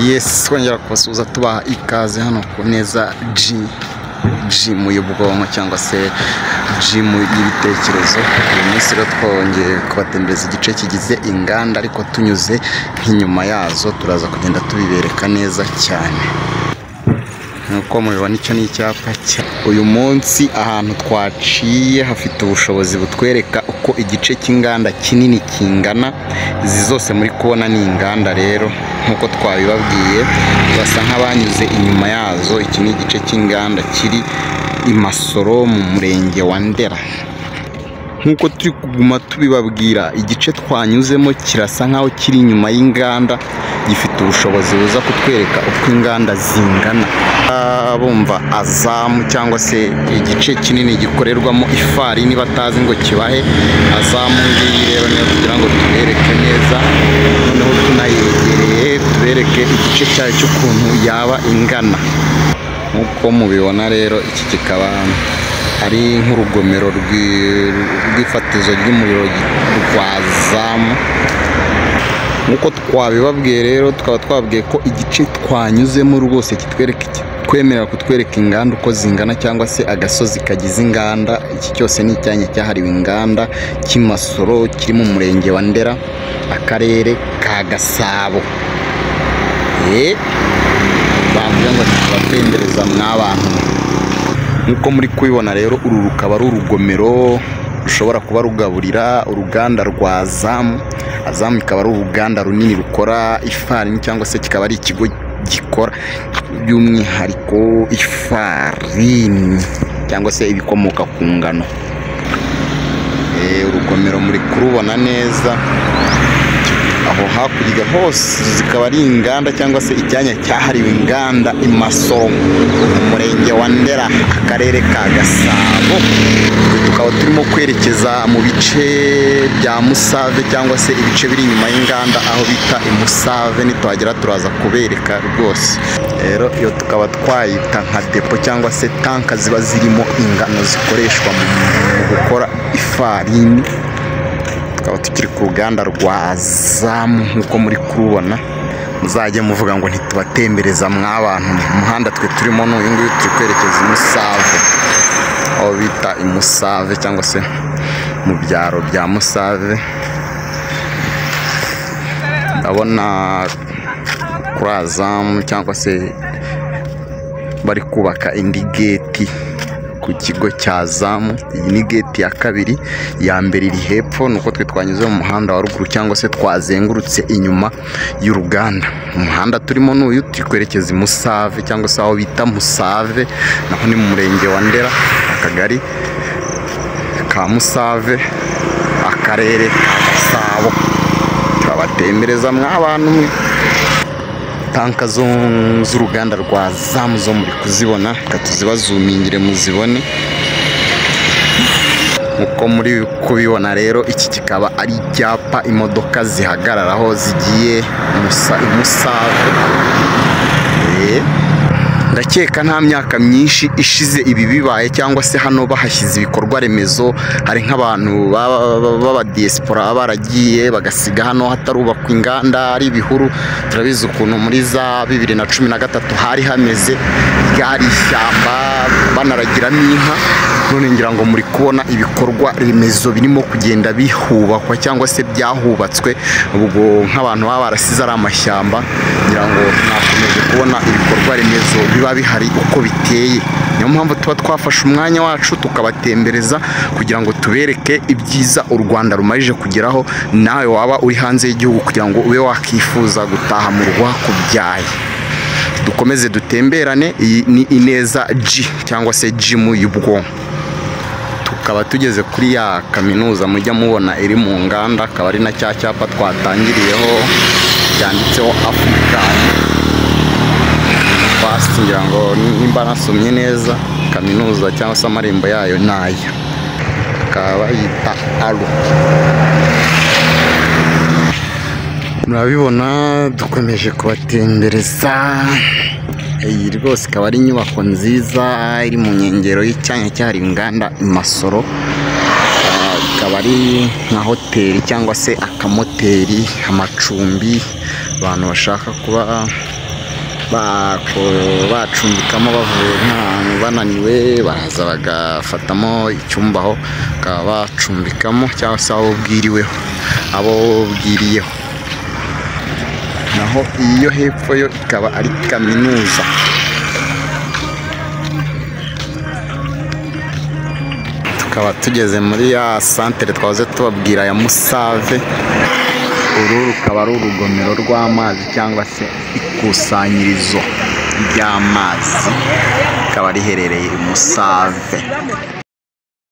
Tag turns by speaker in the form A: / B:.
A: Yes, twongera kubasuhuza tubaha ikaze hano ku Neza Gym y'ubwonko cyangwa se gym y'ibitekerezo. Uyu munsi rero twongeye kubatembereza igice kigize inganda, ariko tunyuze nk'inyuma yazo turaza kugenda tubibereka neza cyane. Nkuko mubibona icyo ni icyapa cya uyu munsi. Ahantu twaciye hafite ubushobozi butwereka uko igice cy'inganda kinini kingana. Izi zose muri kubona ni inganda rero, nkuko twabibabwiye basa nk'abanyuze inyuma yazo. Iki ni igice cy'inganda kiri i Masoro mu murenge wa Ndera. Nkuko turi kuguma tubibabwira, igice twanyuzemo kirasa nkaho kiri inyuma y'inganda, gifite ubushobozi buza kutwereka uko inganda zingana. Bumva Azamu cyangwa se igice kinini gikorerwamo ifarini, batazi ngo kibahe Azamu ngiyi rero niyo kugira ngo tubereke neza, noneho tunayegereye tubereke igice cyayo cy'ukuntu yaba ingana. Nkuko mubibona rero, iki kikaba ari nk'urugomero rw'ifatizo ry'umuriro rwa Azamu. Nkuko twabibabwiye rero, tukaba twabwiye ko igice twanyuzemo rwose twemerera kutwereka inganda uko zingana, cyangwa se agasozi kagize inganda. Iki cyose ni icyanya cyahariwe inganda cy'i Masoro, kiri mu murenge wa Ndera, akarere ka Gasabo. Bavuga ngo tubatembereza mw'abantu. Nkuko muri kubibona rero, uru rukaba ari urugomero rushobora kuba rugaburira uruganda rwa Azamu. Azamu ikaba ari uruganda runini rukora ifarini, cyangwa se kikaba ari ikigo gikora by'umwihariko ifarini cyangwa se ibikomoka ku ngano. Urugomero muri kurubona neza, aho hakurya hose zikaba ari inganda cyangwa se icyanya cyahariwe inganda i Masoro mu murenge wa Ndera, akarere ka Gasabo. Tukaba turimo kwerekeza mu bice bya Musave, cyangwa se ibice biri inyuma y'inganda aho bita i Musave. Nitwagera turaza kubereka rwose. Rero iyo tukaba twayita nka depo cyangwa se tanka ziba zirimo ingano zikoreshwa mu gukora ifarini. Tukaba tukiri ku ruganda rwa Azamu nkuko muri kubona. Muzajye muvuga ngo ntitubatembereza mw'abantu. Umuhanda twe turimo n'uyu nguyu, turi kwerekeza i Musave, aho bita i Musave cyangwa se mu byaro bya Musave. Ndabona kuri Azamu cyangwa se bari kubaka indi geti ku kigo cya Azamu. Iyi ni geti ya kabiri, iya mbere iri hepfo. Nuko twe twanyuze mu muhanda wa ruguru, cyangwa se twazengurutse inyuma y'uruganda. Umuhanda turimo n'uyu, turi kwerekeza i Musave cyangwa se aho bita Musave, naho ni mu murenge wa Ndera, akagari ka Musave, akarere ka Gasabo. Turabatembereza mw'abantu mwe. Tanka z'uruganda rwa Azamu zo muri kuzibona, katuzibazumingire muzibone. Nkuko muri kubibona rero, iki kikaba ari icyapa imodoka zihagararaho zigiye i Musave. Ndakeka nta myaka myinshi ishize ibi bibaye, cyangwa se hano bahashyize ibikorwa remezo. Hari nk'abantu baba diaspora baragiye bagasiga hano hatarubakwa inganda, ari ibihuru. Turabizi ukuntu muri za 2013 hari hameze, ryari ishyamba banaragiramo inka. None ngira ngo muri kubona ibikorwa remezo birimo kugenda bihubakwa, cyangwa se byahubatswe. Ubwo nk'abantu baba barasize ari amashyamba, ngira ngo nakomeje kubona ibikorwa remezo biba bihari uko biteye. Niyo mpamvu tuba twafashe umwanya wacu tukabatembereza, kugira ngo tubereke ibyiza u Rwanda rumarije kugeraho, nawe waba uri hanze y'igihugu kugira ngo ube wakifuza gutaha mu rwakubyaye. Dukomeze dutemberane. Iyi ni Ineza G cyangwa se gym y'ubwonko. Tukaba tugeze kuri ya kaminuza mujya mubona iri mu nganda, akaba ari na cya cyapa twatangiriyeho cyanditseho Africa. Ngira ngo nimba nasomye neza, kaminuza cyangwa se amarembo yayo naya, akaba yita Alu. Murabibona, dukomeje kubatembereza. Iyi rwose ikaba ari inyubako nziza iri mu nkengero y'icyanya cyahariwe inganda i Masoro. Ikaba ari nka hoteli cyangwa se akamoteri, amacumbi abantu bashaka kuba bacumbikamo bavuye nk'ahantu bananiwe, baraza bagafatamo icyumba aho bakaba bacumbikamo cyangwa se abo bwiriyeho. Naho iyo hepfo yo ikaba ari kaminuza. Tukaba tugeze muri ya santere twahoze tubabwira ya Musave. Uru rukaba ari urugomero rw'amazi cyangwa se ikusanyirizo ry'amazi, rikaba riherereye i Musave.